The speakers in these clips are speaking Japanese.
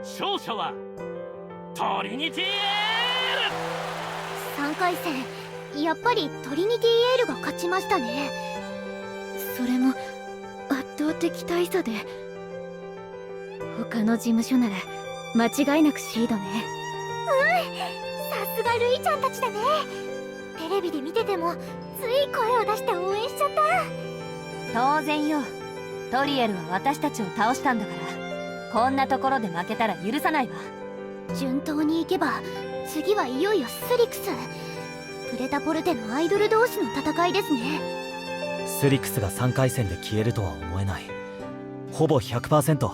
勝者はトリニティエ3回戦やっぱりトリニティエールが勝ちましたね。それも圧倒的大差で。他の事務所なら間違いなくシードね。さすがルイちゃんたちだね。テレビで見ててもつい声を出して応援しちゃった。当然よ。トリエルは私たちを倒したんだから、こんなところで負けたら許さないわ。順当にいけば次はいよいよスリクス。プレタポルテのアイドル同士の戦いですね。スリクスが3回戦で消えるとは思えない。ほぼ 100%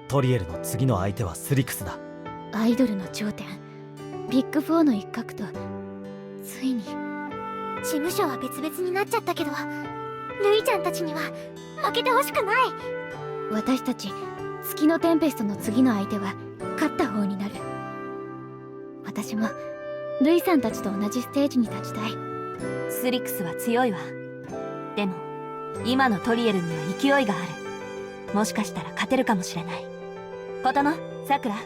トリエルの次の相手はスリクスだ。アイドルの頂点ビッグ4の一角とついに。事務所は別々になっちゃったけどルイちゃんたちには負けてほしくない。私たち月のテンペストの次の相手は勝った方になる。私もルイさんたちと同じステージに立ちたい。スリクスは強いわ。でも今のトリエルには勢いがある。もしかしたら勝てるかもしれない。琴乃、さくら、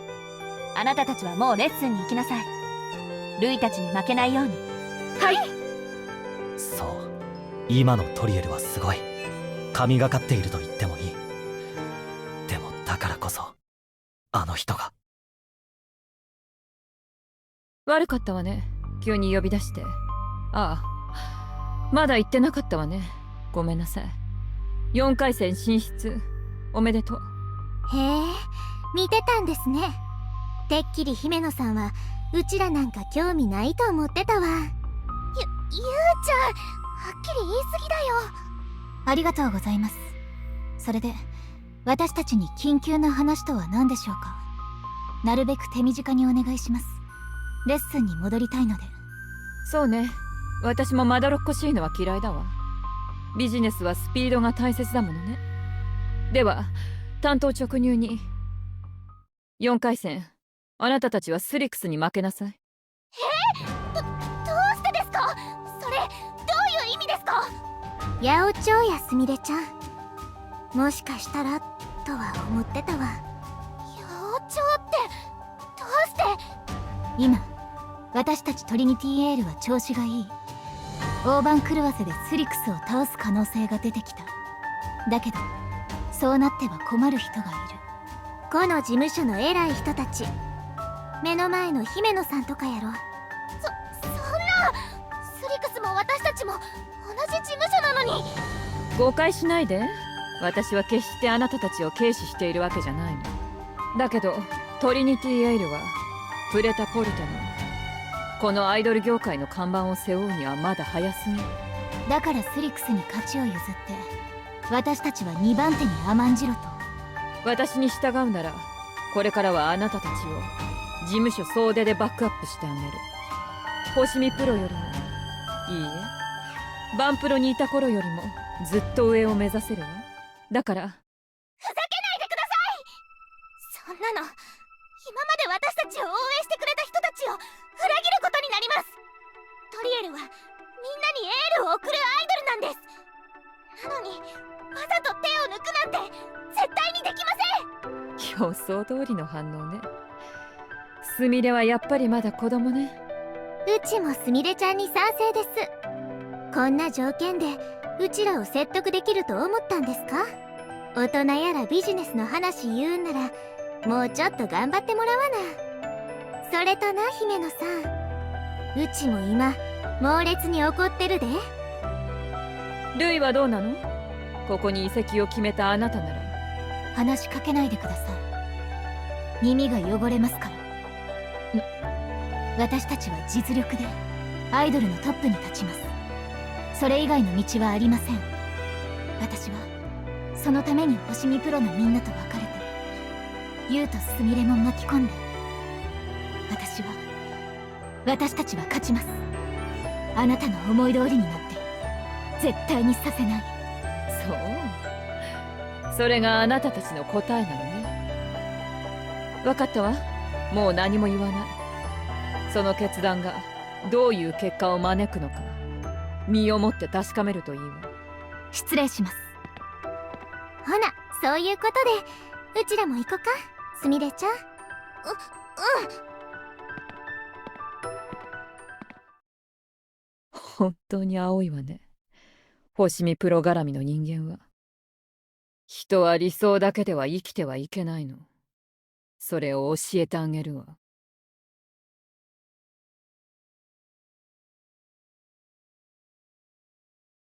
あなたたちはもうレッスンに行きなさい。ルイたちに負けないように。はい。そう、今のトリエルはすごい。神がかっていると言ってもいい。でもだからこそあの人が。悪かったわね、急に呼び出して。ああ、まだ言ってなかったわね。ごめんなさい。4回戦進出おめでとう。へえ、見てたんですね。てっきり姫野さんはうちらなんか興味ないと思ってたわ。ゆうちゃん、はっきり言い過ぎだよ。ありがとうございます。それで私たちに緊急な話とは何でしょうか。なるべく手短にお願いします。レッスンに戻りたいので。そうね、私もまどろっこしいのは嫌いだわ。ビジネスはスピードが大切だものね。では単刀直入に、4回戦あなたたちはスリクスに負けなさい。どうしてですか？それどういう意味ですか？八百長やすみれちゃん、もしかしたらとは思ってたわ。八百長ってどうして？今私たちトリニティエールは調子がいい。大番狂わせでスリクスを倒す可能性が出てきた。だけどそうなっては困る人がいる。この事務所の偉い人たち、目の前の姫野さんとかやろ。そんな。スリクスも私たちも同じ事務所なのに。誤解しないで。私は決してあなたたちを軽視しているわけじゃないの。だけどトリニティエイルはプレタポルテのこのアイドル業界の看板を背負うにはまだ早すぎる。だからスリクスに勝ちを譲って私たちは2番手に甘んじろと。私に従うならこれからはあなたたちを事務所総出でバックアップしてあげる。星見プロよりも、いいえ、バンプロにいた頃よりもずっと上を目指せるわ。だから。ふざけないでください。そんなの今まで私たちを応援してくれた人たちを裏切ることになります。トリエルはみんなにエールを送るアイドルなんです。なのにわざと手を抜くなんて絶対にできません。予想通りの反応ね。すみれはやっぱりまだ子供ね。うちもすみれちゃんに賛成です。こんな条件でうちらを説得できると思ったんですか？大人やらビジネスの話言うんならもうちょっと頑張ってもらわな。それとな、姫野さん、うちも今猛烈に怒ってるで。ルイはどうなの？ここに移籍を決めたあなたなら。話しかけないでください。耳が汚れますから。私たちは実力でアイドルのトップに立ちます。それ以外の道はありません。私はそのために星見プロのみんなと別れてユウとスミレも巻き込んで、私たちは勝ちます。あなたの思い通りになって絶対にさせない。そう、それがあなたたちの答えなのね。分かったわ。もう何も言わない。その決断がどういう結果を招くのか身をもって確かめるといいわ。失礼します。ほな、そういうことでうちらも行こか、すみれちゃん。本当に青いわね、星見プロ絡みの人間は。人は理想だけでは生きてはいけないの。それを教えてあげるわ。